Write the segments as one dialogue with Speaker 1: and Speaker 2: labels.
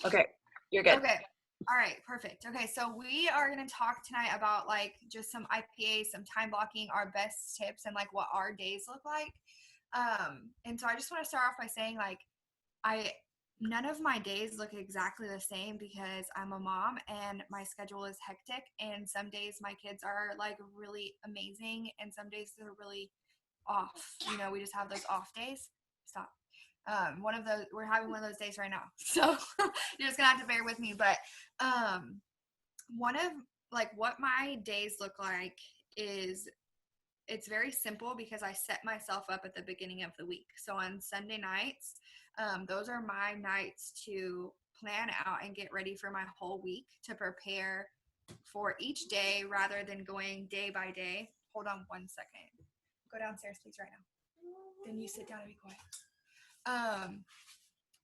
Speaker 1: Okay, you're good.
Speaker 2: Okay. All right, perfect. Okay, so we are going to talk tonight about like just some IPA, some time blocking, our best tips, and like what our days look like. And so I just want to start off by saying like I none of my days look exactly the same because I'm a mom and my schedule is hectic, and some days my kids are like really amazing and some days they're really off. We just have those off days. Stop. One of those We're having one of those days right now. So you're just gonna have to bear with me. But one of like what my days look like is it's very simple because I set myself up at the beginning of the week. So on Sunday nights, those are my nights to plan out and get ready for my whole week to prepare for each day rather than going day by day. Hold on one second. Go downstairs, please, right now. Then you sit down and be quiet.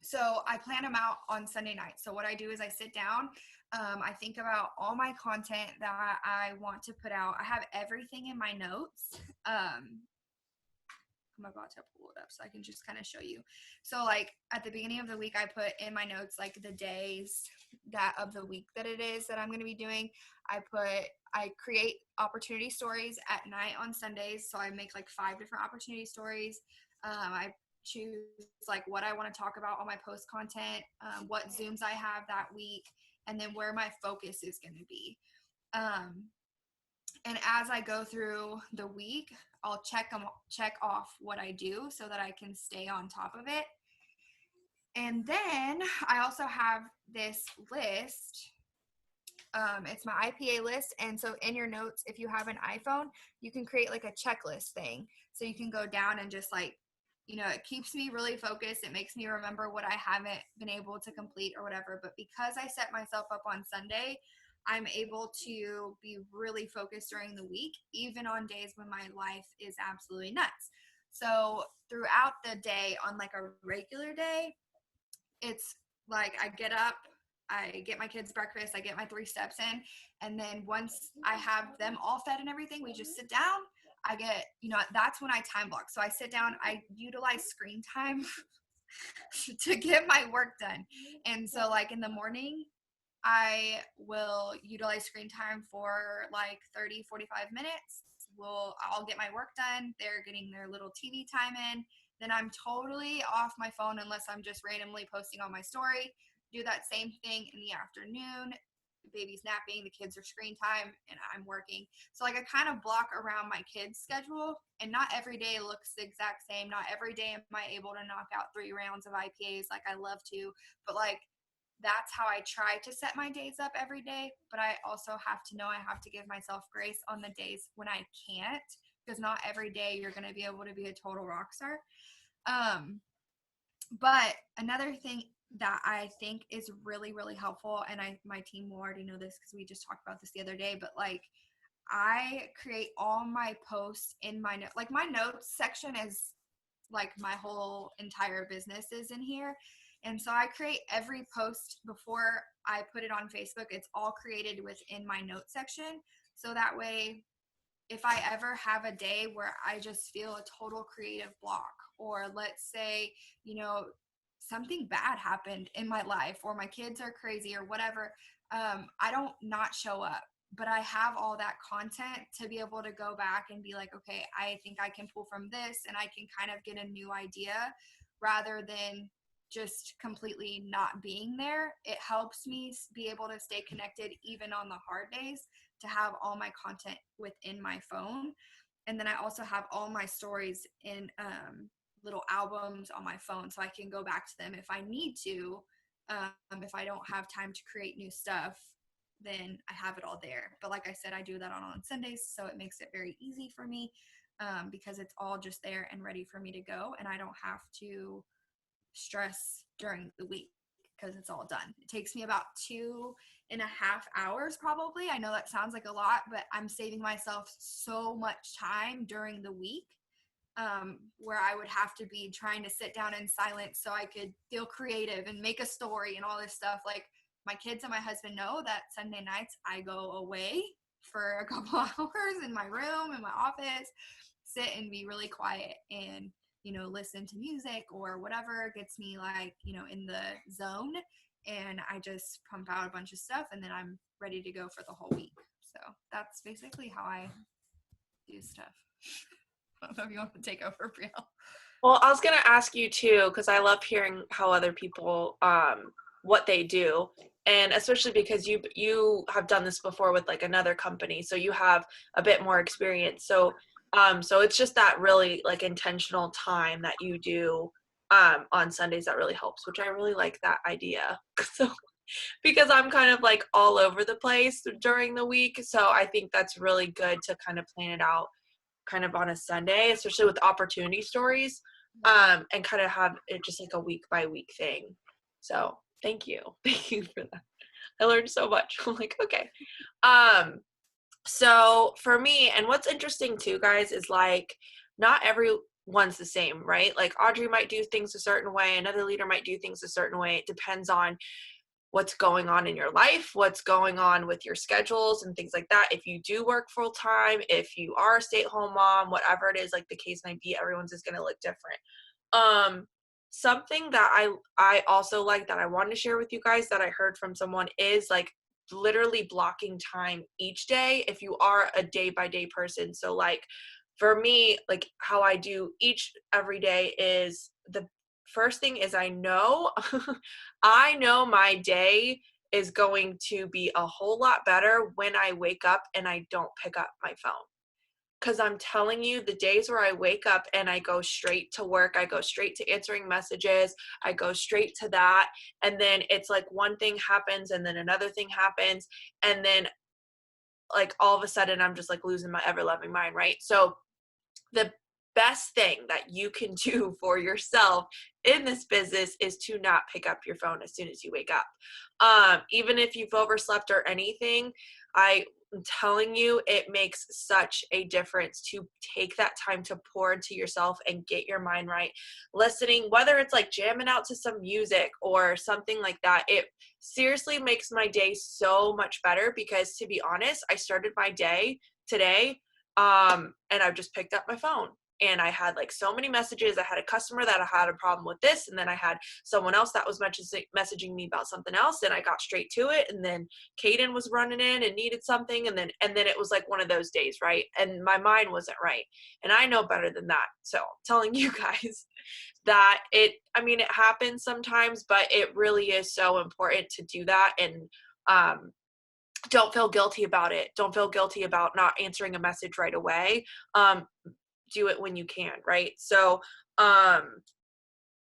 Speaker 2: So I plan them out on Sunday night. So what I do is I sit down. I think about all my content that I want to put out. I have everything in my notes. I'm about to pull it up so I can just kind of show you. So like at the beginning of the week, I put in my notes like the days that of the week that it is that I'm going to be doing. I create opportunity stories at night on Sundays. So I make like 5 different opportunity stories. I choose like what I want to talk about on my post content, what Zooms I have that week, and then where my focus is going to be. And as I go through the week, I'll check off what I do so that I can stay on top of it. And then I also have this list. It's my IPA list. And so in your notes, if you have an iPhone, you can create like a checklist thing. So you can go down and just like, it keeps me really focused. It makes me remember what I haven't been able to complete or whatever. But because I set myself up on Sunday, I'm able to be really focused during the week, even on days when my life is absolutely nuts. So throughout the day, on like a regular day, it's like I get up, I get my kids breakfast, I get my 3 steps in, and then once I have them all fed and everything, we just sit down. That's when I time block. So I sit down, I utilize screen time to get my work done. And so like in the morning, I will utilize screen time for like 30, 45 minutes. I'll get my work done. They're getting their little TV time in. Then I'm totally off my phone unless I'm just randomly posting on my story. Do that same thing in the afternoon. The baby's napping, the kids are screen time, and I'm working. So like I kind of block around my kids' schedule, and not every day looks the exact same. Not every day am I able to knock out 3 rounds of IPAs like I love to, but like that's how I try to set my days up every day. But I also have to know I have to give myself grace on the days when I can't, because not every day you're going to be able to be a total rock star. But another thing that I think is really, really helpful, and my team will already know this because we just talked about this the other day, but like I create all my posts in my like my notes section is like my whole entire business is in here. And so I create every post before I put it on Facebook. It's all created within my notes section. So that way, if I ever have a day where I just feel a total creative block, or let's say, something bad happened in my life, or my kids are crazy or whatever, I don't not show up. But I have all that content to be able to go back and be like, okay, I think I can pull from this and I can kind of get a new idea rather than just completely not being there. It helps me be able to stay connected even on the hard days, to have all my content within my phone. And then I also have all my stories in little albums on my phone, so I can go back to them if I need to. If I don't have time to create new stuff, then I have it all there. But like I said, I do that on Sundays, so it makes it very easy for me, because it's all just there and ready for me to go, and I don't have to stress during the week because it's all done. It takes me about 2.5 hours probably. I know that sounds like a lot, but I'm saving myself so much time during the week, where I would have to be trying to sit down in silence so I could feel creative and make a story and all this stuff. Like my kids and my husband know that Sunday nights I go away for a couple hours in my room, in my office, sit and be really quiet and listen to music or whatever gets me like in the zone. and I just pump out a bunch of stuff, and then I'm ready to go for the whole week. So that's basically how I do stuff. I don't know if you want to take over, Brielle.
Speaker 1: Well, I was going to ask you too, because I love hearing how other people, what they do. And especially because you have done this before with like another company, so you have a bit more experience. So it's just that really like intentional time that you do on Sundays that really helps, which I really like that idea. So because I'm kind of like all over the place during the week, so I think that's really good to kind of plan it out kind of on a Sunday, especially with opportunity stories, and kind of have it just like a week by week thing. So thank you. Thank you for that. I learned so much. I'm like, okay. So for me, and what's interesting too, guys, is like not everyone's the same, right? Like Audrey might do things a certain way, another leader might do things a certain way. It depends on what's going on in your life, what's going on with your schedules and things like that. If you do work full time, if you are a stay-at-home mom, whatever it is, like the case might be, everyone's is going to look different. Something that I also like that I wanted to share with you guys that I heard from someone is like literally blocking time each day if you are a day by day person. So like for me, like how I do every day is the first thing is I know I know my day is going to be a whole lot better when I wake up and I don't pick up my phone. Because I'm telling you, the days where I wake up and I go straight to work, I go straight to answering messages, I go straight to that. And then it's like one thing happens and then another thing happens. And then like all of a sudden I'm just like losing my ever loving mind, right? So the best thing that you can do for yourself in this business is to not pick up your phone as soon as you wake up. Even if you've overslept or anything, I'm telling you, it makes such a difference to take that time to pour into yourself and get your mind right. Listening, whether it's like jamming out to some music or something like that, it seriously makes my day so much better because to be honest, I started my day today and I've just picked up my phone and I had like so many messages. I had a customer that had a problem with this, and then I had someone else that was messaging me about something else, and I got straight to it. And then Kaden was running in and needed something, and then it was like one of those days, right? And my mind wasn't right, and I know better than that. So I'm telling you guys that it happens sometimes, but it really is so important to do that. And don't feel guilty about it. Don't feel guilty about not answering a message right away. Do it when you can, right? So,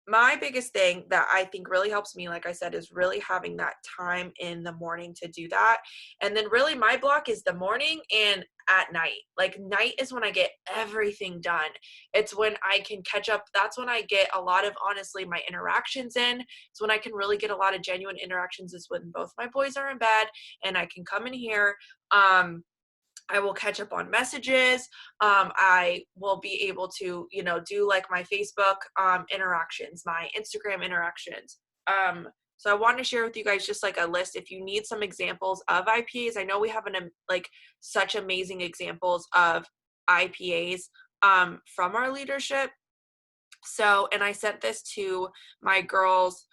Speaker 1: my biggest thing that I think really helps me, like I said, is really having that time in the morning to do that. And then really my block is the morning and at night. Like night is when I get everything done. It's when I can catch up. That's when I get a lot of, honestly, my interactions in. It's when I can really get a lot of genuine interactions is when both my boys are in bed and I can come in here. I will catch up on messages. I will be able to, do like my Facebook interactions, my Instagram interactions. So I want to share with you guys just like a list. If you need some examples of IPAs, I know we have like such amazing examples of IPAs from our leadership. So, and I sent this to my girls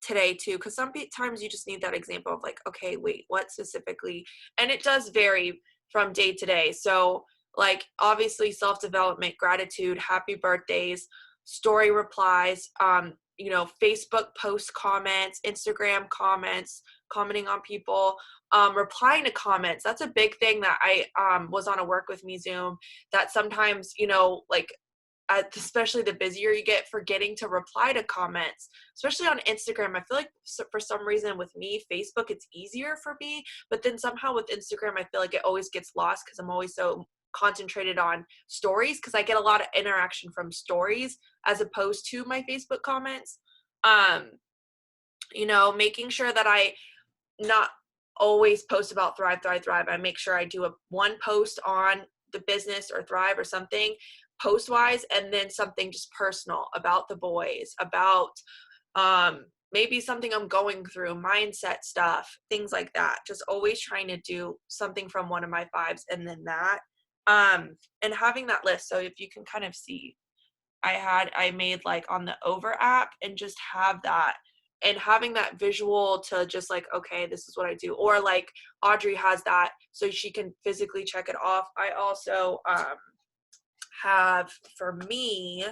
Speaker 1: today too, because sometimes you just need that example of like, okay, wait, what specifically? And it does vary from day to day. So, like, obviously, self development, gratitude, happy birthdays, story replies, Facebook post comments, Instagram comments, commenting on people, replying to comments. That's a big thing that I was on a work with me Zoom that sometimes, like especially the busier you get, forgetting to reply to comments, especially on Instagram. I feel like for some reason with me, Facebook, it's easier for me, but then somehow with Instagram, I feel like it always gets lost because I'm always so concentrated on stories because I get a lot of interaction from stories as opposed to my Facebook comments. Making sure that I not always post about Thrive, Thrive, Thrive. I make sure I do one post on the business or Thrive or something post wise, and then something just personal about the boys, about maybe something I'm going through, mindset stuff, things like that. Just always trying to do something from one of my fives and then that. And having that list. So if you can kind of see, I made like on the Over app and just have that. and having that visual to just like, okay, this is what I do. Or like Audrey has that so she can physically check it off. I also have, for me,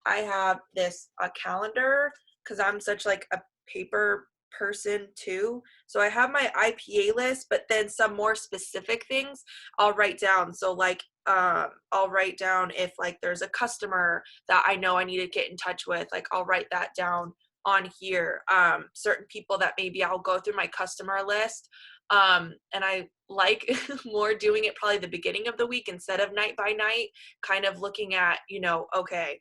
Speaker 1: I have this a calendar because I'm such like a paper person too. So I have my IPA list, but then some more specific things I'll write down. So like I'll write down if like there's a customer that I know I need to get in touch with, like I'll write that down on here. Certain people that maybe I'll go through my customer list. And I like more doing it probably the beginning of the week instead of night by night, kind of looking at, you know, okay,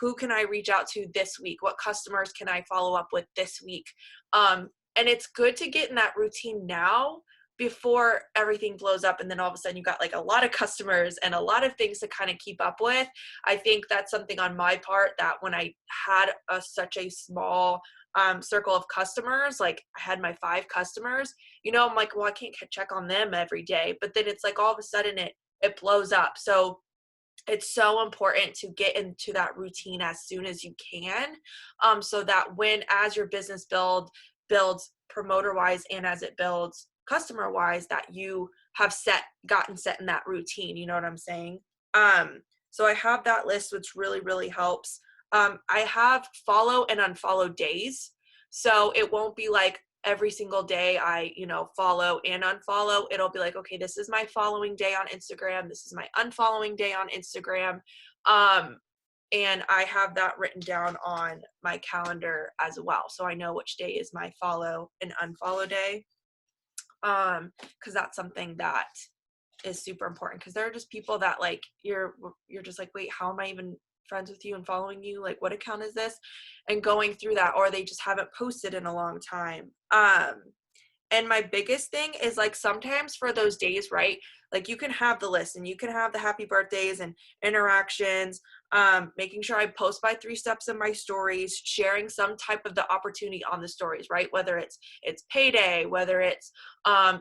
Speaker 1: who can I reach out to this week? What customers can I follow up with this week? And it's good to get in that routine now before everything blows up and then all of a sudden you got like a lot of customers and a lot of things to kind of keep up with. I think that's something on my part that when I had such a small circle of customers, like I had my 5 customers, you know, I'm like, well, I can't check on them every day, but then it's like all of a sudden it blows up. So it's so important to get into that routine as soon as you can, so that when as your business builds promoter wise and as it builds customer wise, that you have gotten set in that routine. You know what I'm saying? So I have that list, which really helps. I have follow and unfollow days, so it won't be like every single day I, you know, follow and unfollow. It'll be like, okay, this is my following day on Instagram. This is my unfollowing day on Instagram. Um, and I have that written down on my calendar as well. So I know which day is my follow and unfollow day. Cause that's something that is super important. Cause there are just people that like, you're just like, wait, how am I even friends with you and following you? Like, what account is this? And going through that, or they just haven't posted in a long time. And my biggest thing is like sometimes for those days, right? Like you can have the list and you can have the happy birthdays and interactions, making sure I post my 3 steps in my stories, sharing some type of the opportunity on the stories, right? Whether it's payday, whether it's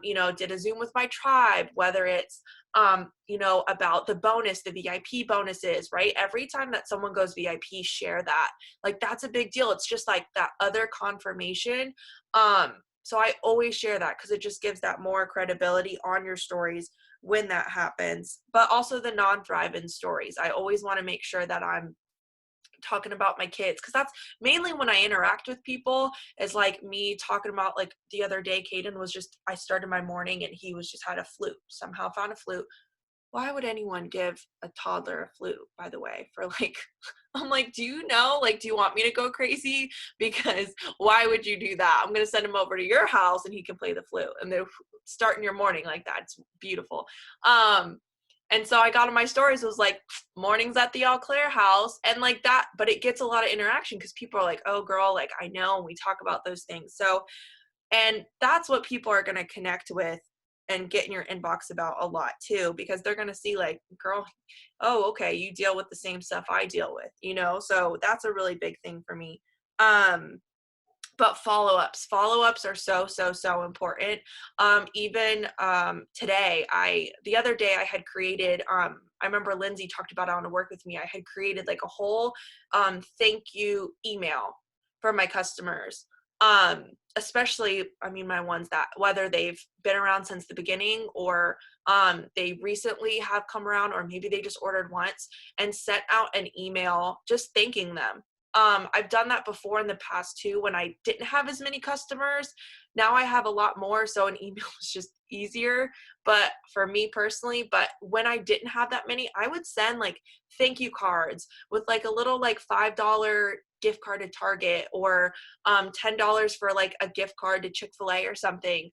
Speaker 1: you know, did a Zoom with my tribe, whether it's you know, about the bonus, the VIP bonuses, right? Every time that someone goes VIP, share that. Like that's a big deal. It's just like that other confirmation. So I always share that because it just gives that more credibility on your stories when that happens. But also the non-thrive-in stories. I always want to make sure that I'm talking about my kids because that's mainly when I interact with people, is like me talking about, like the other day, Caden was just, I started my morning and he was just had a flute, somehow found a flute. Why would anyone give a toddler a flute, by the way, for like, I'm like, do you know, like, do you want me to go crazy? Because why would you do that? I'm going to send him over to your house and he can play the flute and they're starting your morning like that. It's beautiful. And so I got on my stories, it was like mornings at the All Claire house and like that, but it gets a lot of interaction because people are like, oh girl, like I know, and we talk about those things. So, and that's what people are going to connect with and get in your inbox about a lot too, because they're going to see like, girl, oh, okay, you deal with the same stuff I deal with, you know? So that's a really big thing for me. But follow-ups are so important. Even today, the other day I had created, I remember Lindsay talked about it on to work with me. I had created like a whole thank you email for my customers. Especially, I mean, my ones that whether they've been around since the beginning or they recently have come around, or maybe they just ordered once, and sent out an email just thanking them. I've done that before in the past too when I didn't have as many customers. Now I have a lot more, so an email is just easier, but for me personally. But when I didn't have that many, I would send like thank you cards with like a little like $5 gift card to Target, or $10 for like a gift card to Chick-fil-A or something.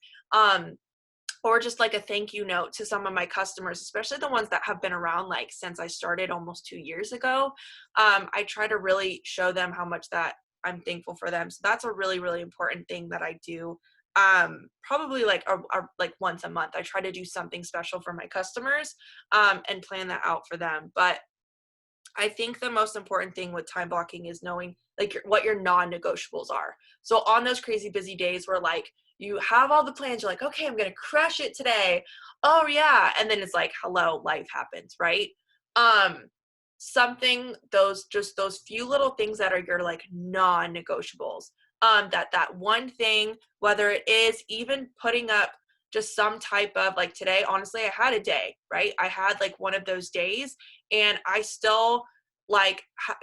Speaker 1: Or just like a thank you note to some of my customers, especially the ones that have been around like since I started almost 2 years ago. I try to really show them how much that I'm thankful for them. So that's a really important thing that I do. Probably like like once a month, I try to do something special for my customers, and plan that out for them. But I think the most important thing with time blocking is knowing like what your non-negotiables are. So on those crazy busy days where like you have all the plans, you're like, okay, I'm going to crush it today. Oh yeah. And then it's like, hello, life happens, right? Um, those few little things that are your like non-negotiables. that one thing, whether it is even putting up just some type of, like today, honestly, I had a day, right? I had like one of those days, and I still like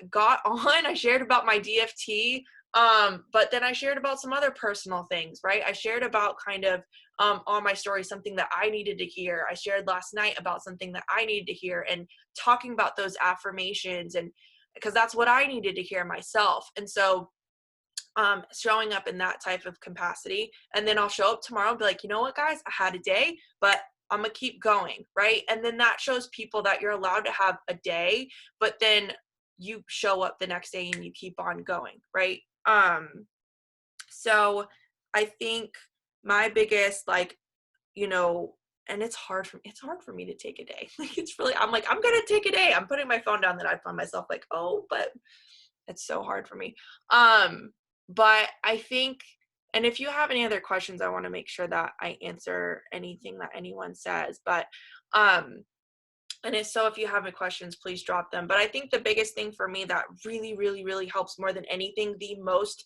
Speaker 1: got on, I shared about my DFT, but then I shared about some other personal things, right? I shared about kind of on my story something that I needed to hear. I shared last night about something that I needed to hear, and talking about those affirmations, and because that's what I needed to hear myself. And so showing up in that type of capacity, and then I'll show up tomorrow and be like, you know what, guys, I had a day, but I'm gonna keep going, right? And then that shows people that you're allowed to have a day, but then you show up the next day and you keep on going, right? So I think my biggest, like, you know, and it's hard for me to take a day. Like, it's really, I'm like, I'm gonna take a day, I'm putting my phone down, that I find myself like, oh, but it's so hard for me. But I think, and if you have any other questions, I want to make sure that I answer anything that anyone says. But and if you have any questions, please drop them. But I think the biggest thing for me that really, really, really helps more than anything, the most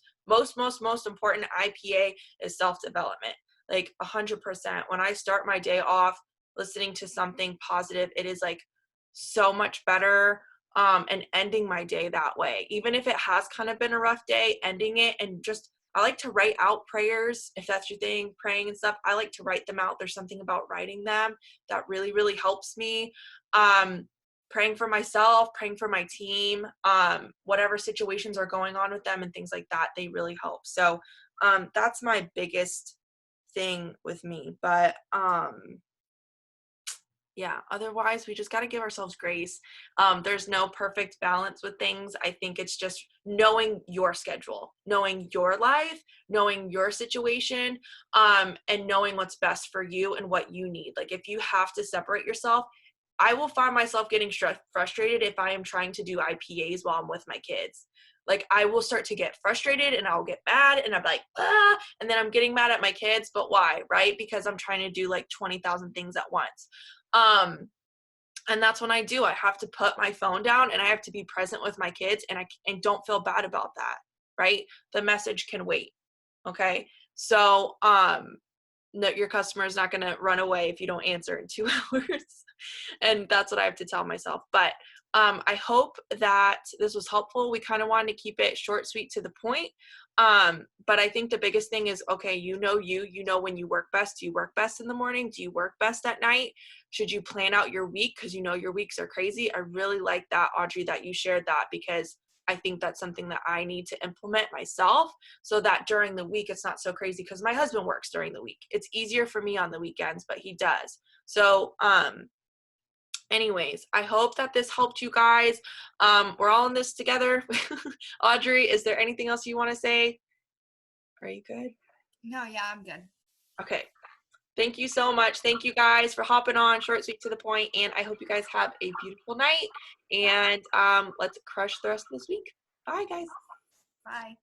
Speaker 1: important IPA is self-development. Like 100%. When I start my day off listening to something positive, it is like so much better. And ending my day that way, even if it has kind of been a rough day, ending it, and just, I like to write out prayers. If that's your thing, praying and stuff, I like to write them out. There's something about writing them that really, really helps me. Praying for myself, praying for my team, whatever situations are going on with them and things like that, they really help. So that's my biggest thing with me. But yeah, otherwise we just got to give ourselves grace. There's no perfect balance with things. I think it's just knowing your schedule, knowing your life, knowing your situation, and knowing what's best for you and what you need. Like, if you have to separate yourself, I will find myself getting frustrated if I am trying to do IPAs while I'm with my kids. Like, I will start to get frustrated and I'll get mad and I'm like, ah, and then I'm getting mad at my kids. But why? Right? Because I'm trying to do like 20,000 things at once. And that's when I have to put my phone down and I have to be present with my kids, and don't feel bad about that, right? The message can wait. Okay. So, no, your customer is not going to run away if you don't answer in 2 hours. And that's what I have to tell myself. But I hope that this was helpful. We kind of wanted to keep it short, sweet, to the point. But I think the biggest thing is, okay, you know when you work best. Do you work best in the morning? Do you work best at night? Should you plan out your week? Because you know your weeks are crazy. I really like that, Audrey, that you shared that, because I think that's something that I need to implement myself, so that during the week it's not so crazy, because my husband works during the week. It's easier for me on the weekends, but he does. So anyways, I hope that this helped you guys. We're all in this together. Audrey, is there anything else you want to say? Are you good?
Speaker 2: No, yeah, I'm good.
Speaker 1: Okay. Thank you so much. Thank you guys for hopping on, short, sweet, to the point, and I hope you guys have a beautiful night, and let's crush the rest of this week. Bye, guys.
Speaker 2: Bye.